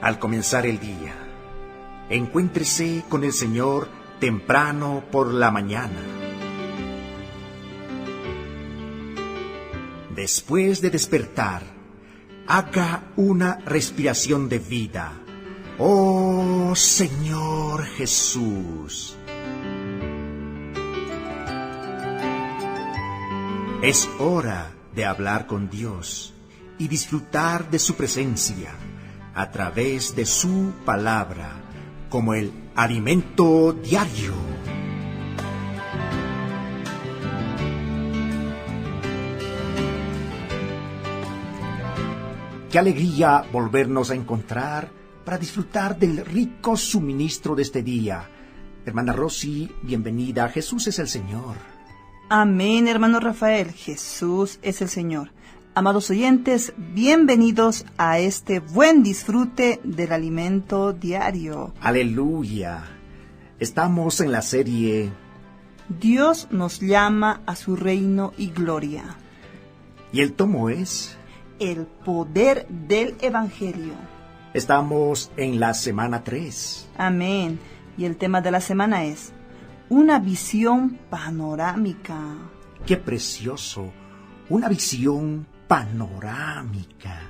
Al comenzar el día, encuéntrese con el Señor temprano por la mañana. Después de despertar, haga una respiración de vida. ¡Oh, Señor Jesús! Es hora de hablar con Dios y disfrutar de su presencia a través de su palabra como el alimento diario. Qué alegría volvernos a encontrar para disfrutar del rico suministro de este día. Hermana Rosy, bienvenida. Jesús es el Señor. Amén, hermano Rafael. Jesús es el Señor. Amados oyentes, bienvenidos a este buen disfrute del alimento diario. Aleluya. Estamos en la serie Dios nos llama a su reino y gloria. Y el tomo es El poder del Evangelio. Estamos en la semana 3. Amén. Y el tema de la semana es una visión panorámica. ¡Qué precioso! Una visión panorámica.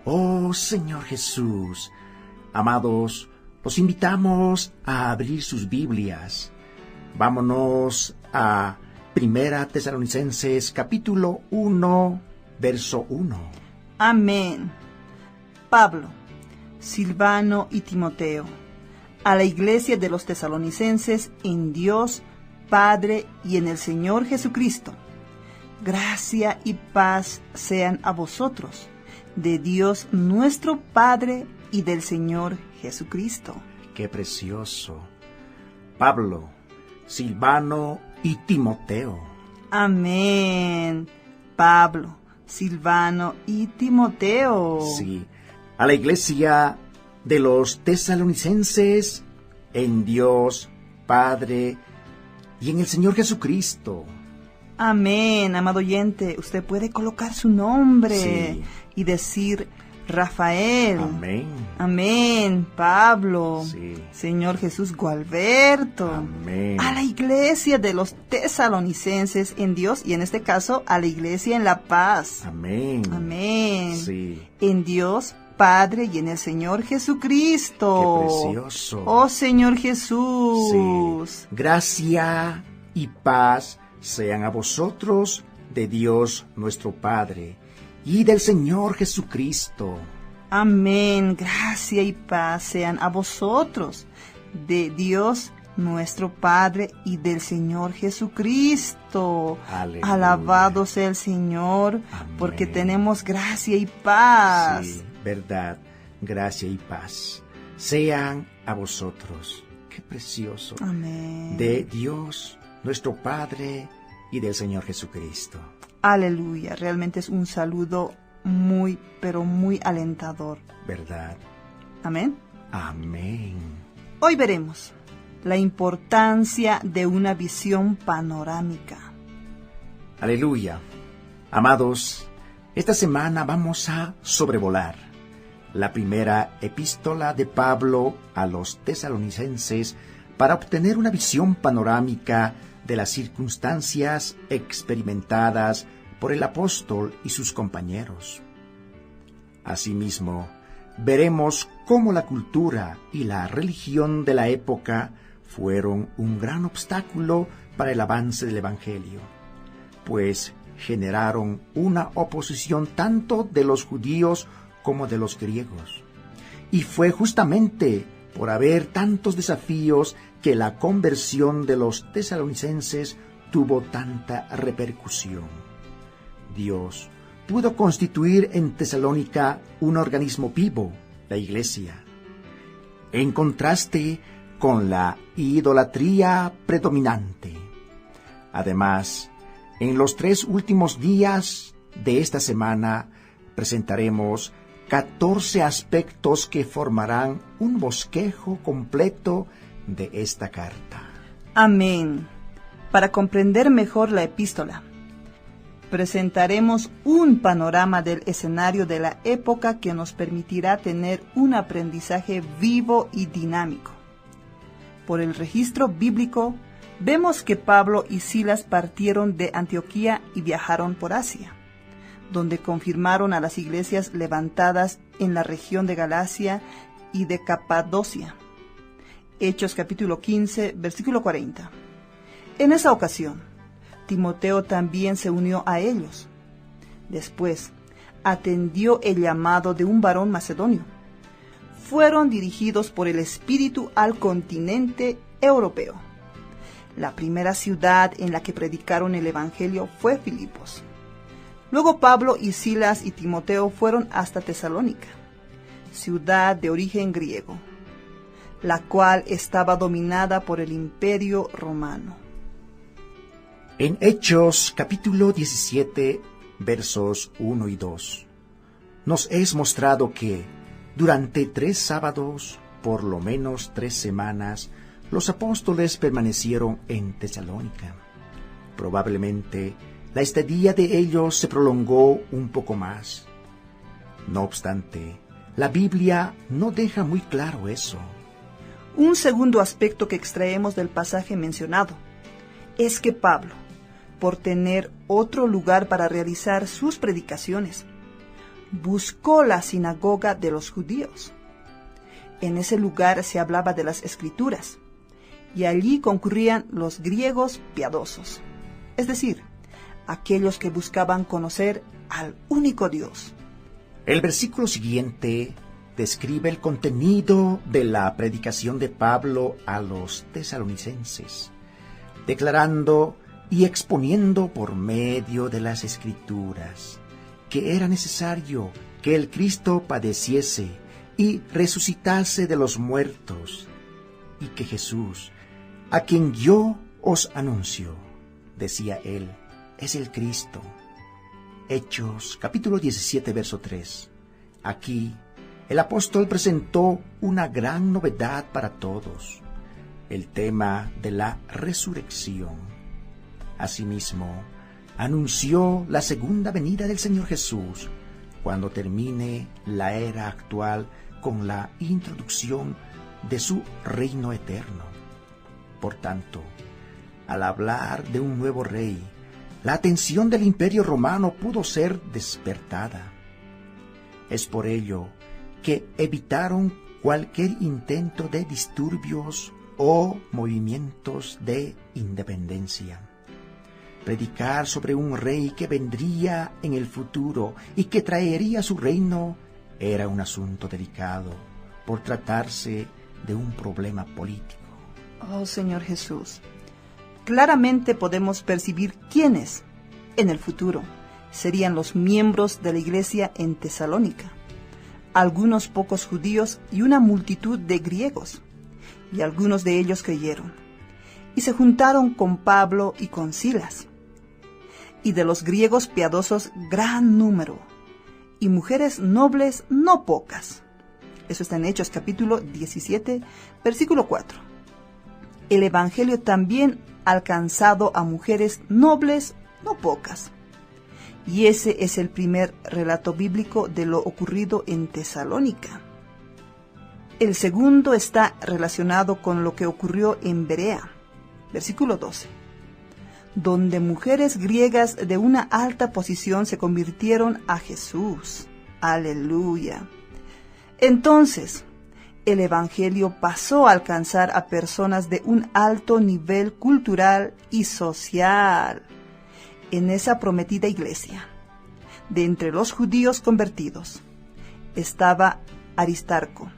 ¡Oh, Señor Jesús! Amados, los invitamos a abrir sus Biblias. Vámonos a 1 Tesalonicenses capítulo 1, verso 1. Amén. Pablo, Silvano y Timoteo, a la iglesia de los tesalonicenses en Dios, Padre y en el Señor Jesucristo. Gracia y paz sean a vosotros, de Dios nuestro Padre y del Señor Jesucristo. ¡Qué precioso! Pablo, Silvano y Timoteo. Amén. Pablo, Silvano y Timoteo. Sí, a la iglesia de los tesalonicenses en Dios, Padre y en el Señor Jesucristo. Amén, amado oyente. Usted puede colocar su nombre Sí. y decir Rafael. Amén. Amén, Pablo. Sí. Señor Jesús Gualberto. Amén. A la iglesia de los tesalonicenses en Dios y en este caso a la iglesia en La Paz. Amén. Amén. Sí. En Dios Padre y en el Señor Jesucristo. Qué precioso. Oh Señor Jesús. Sí. Gracia y paz sean a vosotros de Dios nuestro Padre y del Señor Jesucristo. Amén. Gracia y paz sean a vosotros, de Dios nuestro Padre y del Señor Jesucristo. Aleluya. Alabado sea el Señor, Amén. porque tenemos gracia y paz. Sí, verdad, gracia y paz sean a vosotros. Qué precioso. Amén. De Dios nuestro Padre y del Señor Jesucristo. Aleluya. Realmente es un saludo muy, pero muy alentador. ¿Verdad? Amén. Amén. Hoy veremos la importancia de una visión panorámica. Aleluya. Amados, esta semana vamos a sobrevolar la primera epístola de Pablo a los tesalonicenses para obtener una visión panorámica de las circunstancias experimentadas por el apóstol y sus compañeros. Asimismo, veremos cómo la cultura y la religión de la época fueron un gran obstáculo para el avance del Evangelio, pues generaron una oposición tanto de los judíos como de los griegos. Y fue justamente por haber tantos desafíos que la conversión de los tesalonicenses tuvo tanta repercusión. Dios pudo constituir en Tesalónica un organismo vivo, la iglesia, en contraste con la idolatría predominante. Además, en los 3 últimos días de esta semana presentaremos 14 aspectos que formarán un bosquejo completo de esta carta. Amén. Para comprender mejor la epístola, presentaremos un panorama del escenario de la época que nos permitirá tener un aprendizaje vivo y dinámico. Por el registro bíblico, vemos que Pablo y Silas partieron de Antioquía y viajaron por Asia, donde confirmaron a las iglesias levantadas en la región de Galacia y de Capadocia. Hechos capítulo 15, versículo 40. En esa ocasión, Timoteo también se unió a ellos. Después, atendió el llamado de un varón macedonio. Fueron dirigidos por el Espíritu al continente europeo. La primera ciudad en la que predicaron el Evangelio fue Filipos. Luego Pablo y Silas y Timoteo fueron hasta Tesalónica, ciudad de origen griego, la cual estaba dominada por el Imperio Romano. En Hechos capítulo 17, versos 1 y 2, nos es mostrado que durante 3 sábados, por lo menos 3 semanas, los apóstoles permanecieron en Tesalónica. Probablemente la estadía de ellos se prolongó un poco más. No obstante, la Biblia no deja muy claro eso. Un segundo aspecto que extraemos del pasaje mencionado es que Pablo, por tener otro lugar para realizar sus predicaciones, buscó la sinagoga de los judíos. En ese lugar se hablaba de las Escrituras, y allí concurrían los griegos piadosos, es decir, aquellos que buscaban conocer al único Dios. El versículo siguiente describe el contenido de la predicación de Pablo a los tesalonicenses, declarando y exponiendo por medio de las Escrituras que era necesario que el Cristo padeciese y resucitase de los muertos, y que Jesús, a quien yo os anuncio, decía él, es el Cristo. Hechos capítulo 17, verso 3. Aquí el apóstol presentó una gran novedad para todos, el tema de la resurrección. Asimismo, anunció la segunda venida del Señor Jesús cuando termine la era actual con la introducción de su reino eterno. Por tanto, al hablar de un nuevo rey, la atención del Imperio Romano pudo ser despertada. Es por ello que evitaron cualquier intento de disturbios o movimientos de independencia. Predicar sobre un rey que vendría en el futuro y que traería su reino era un asunto delicado por tratarse de un problema político. Oh Señor Jesús, claramente podemos percibir quiénes, en el futuro, serían los miembros de la iglesia en Tesalónica, algunos pocos judíos y una multitud de griegos, y algunos de ellos creyeron, y se juntaron con Pablo y con Silas, y de los griegos piadosos gran número, y mujeres nobles no pocas. Eso está en Hechos capítulo 17, versículo 4. El Evangelio también ha alcanzado a mujeres nobles no pocas. Y ese es el primer relato bíblico de lo ocurrido en Tesalónica. El segundo está relacionado con lo que ocurrió en Berea, versículo 12, donde mujeres griegas de una alta posición se convirtieron a Jesús. ¡Aleluya! Entonces, el Evangelio pasó a alcanzar a personas de un alto nivel cultural y social en esa prometida iglesia. De entre los judíos convertidos estaba Aristarco,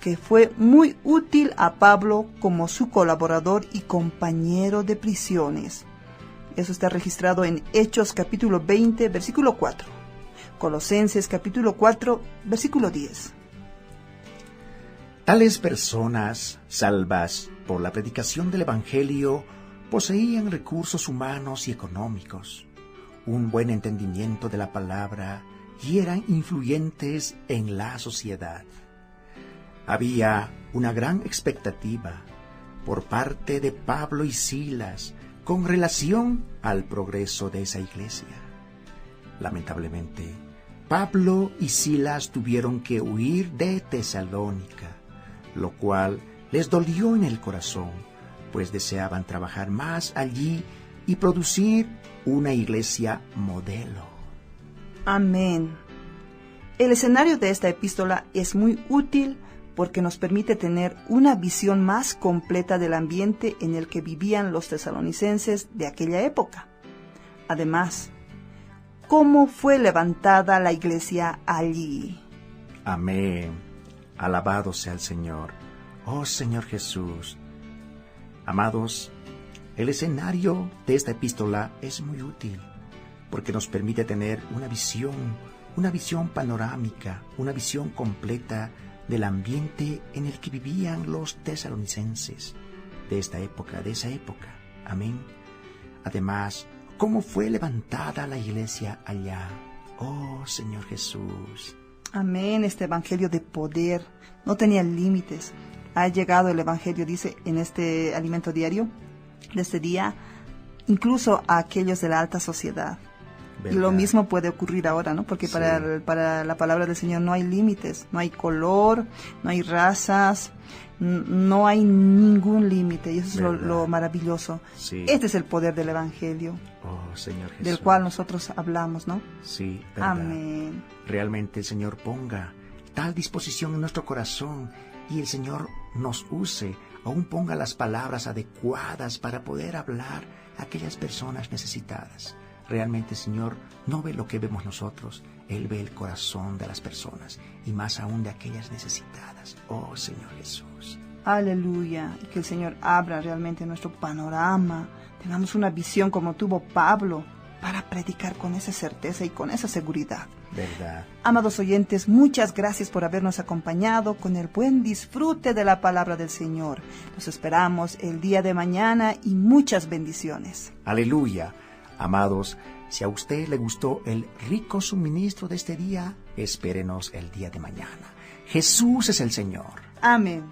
que fue muy útil a Pablo como su colaborador y compañero de prisiones. Eso está registrado en Hechos capítulo 20, versículo 4. Colosenses capítulo 4, versículo 10. Tales personas, salvas por la predicación del Evangelio, poseían recursos humanos y económicos, un buen entendimiento de la palabra y eran influyentes en la sociedad. Había una gran expectativa por parte de Pablo y Silas con relación al progreso de esa iglesia. Lamentablemente, Pablo y Silas tuvieron que huir de Tesalónica, lo cual les dolió en el corazón, pues deseaban trabajar más allí y producir una iglesia modelo. Amén. El escenario de esta epístola es muy útil porque nos permite tener una visión más completa del ambiente en el que vivían los tesalonicenses de aquella época. Además, ¿cómo fue levantada la iglesia allí? Amén. Alabado sea el Señor. Oh Señor Jesús. Amados, el escenario de esta epístola es muy útil porque nos permite tener una visión panorámica, una visión completa del ambiente en el que vivían los tesalonicenses de esa época. Amén. Además, ¿cómo fue levantada la iglesia allá? Oh Señor Jesús. Amén. Este evangelio de poder no tenía límites. Ha llegado el evangelio, dice, en este alimento diario, de este día, incluso a aquellos de la alta sociedad. ¿Verdad? Y lo mismo puede ocurrir ahora, ¿no? Porque sí, para la palabra del Señor no hay límites, no hay color, no hay razas, no hay ningún límite. Y eso es lo maravilloso. Sí. Este es el poder del Evangelio. Oh, Señor Jesús. Del cual nosotros hablamos, ¿no? Sí, verdad. Amén. Realmente el Señor ponga tal disposición en nuestro corazón y el Señor nos use, aún ponga las palabras adecuadas para poder hablar a aquellas personas necesitadas. Realmente el Señor no ve lo que vemos nosotros, Él ve el corazón de las personas y más aún de aquellas necesitadas. Oh Señor Jesús. Aleluya. Y que el Señor abra realmente nuestro panorama, tengamos una visión como tuvo Pablo para predicar con esa certeza y con esa seguridad. ¿Verdad? Amados oyentes, muchas gracias por habernos acompañado con el buen disfrute de la palabra del Señor. Los esperamos el día de mañana y muchas bendiciones. Aleluya. Amados, si a usted le gustó el rico suministro de este día, espérenos el día de mañana. Jesús es el Señor. Amén.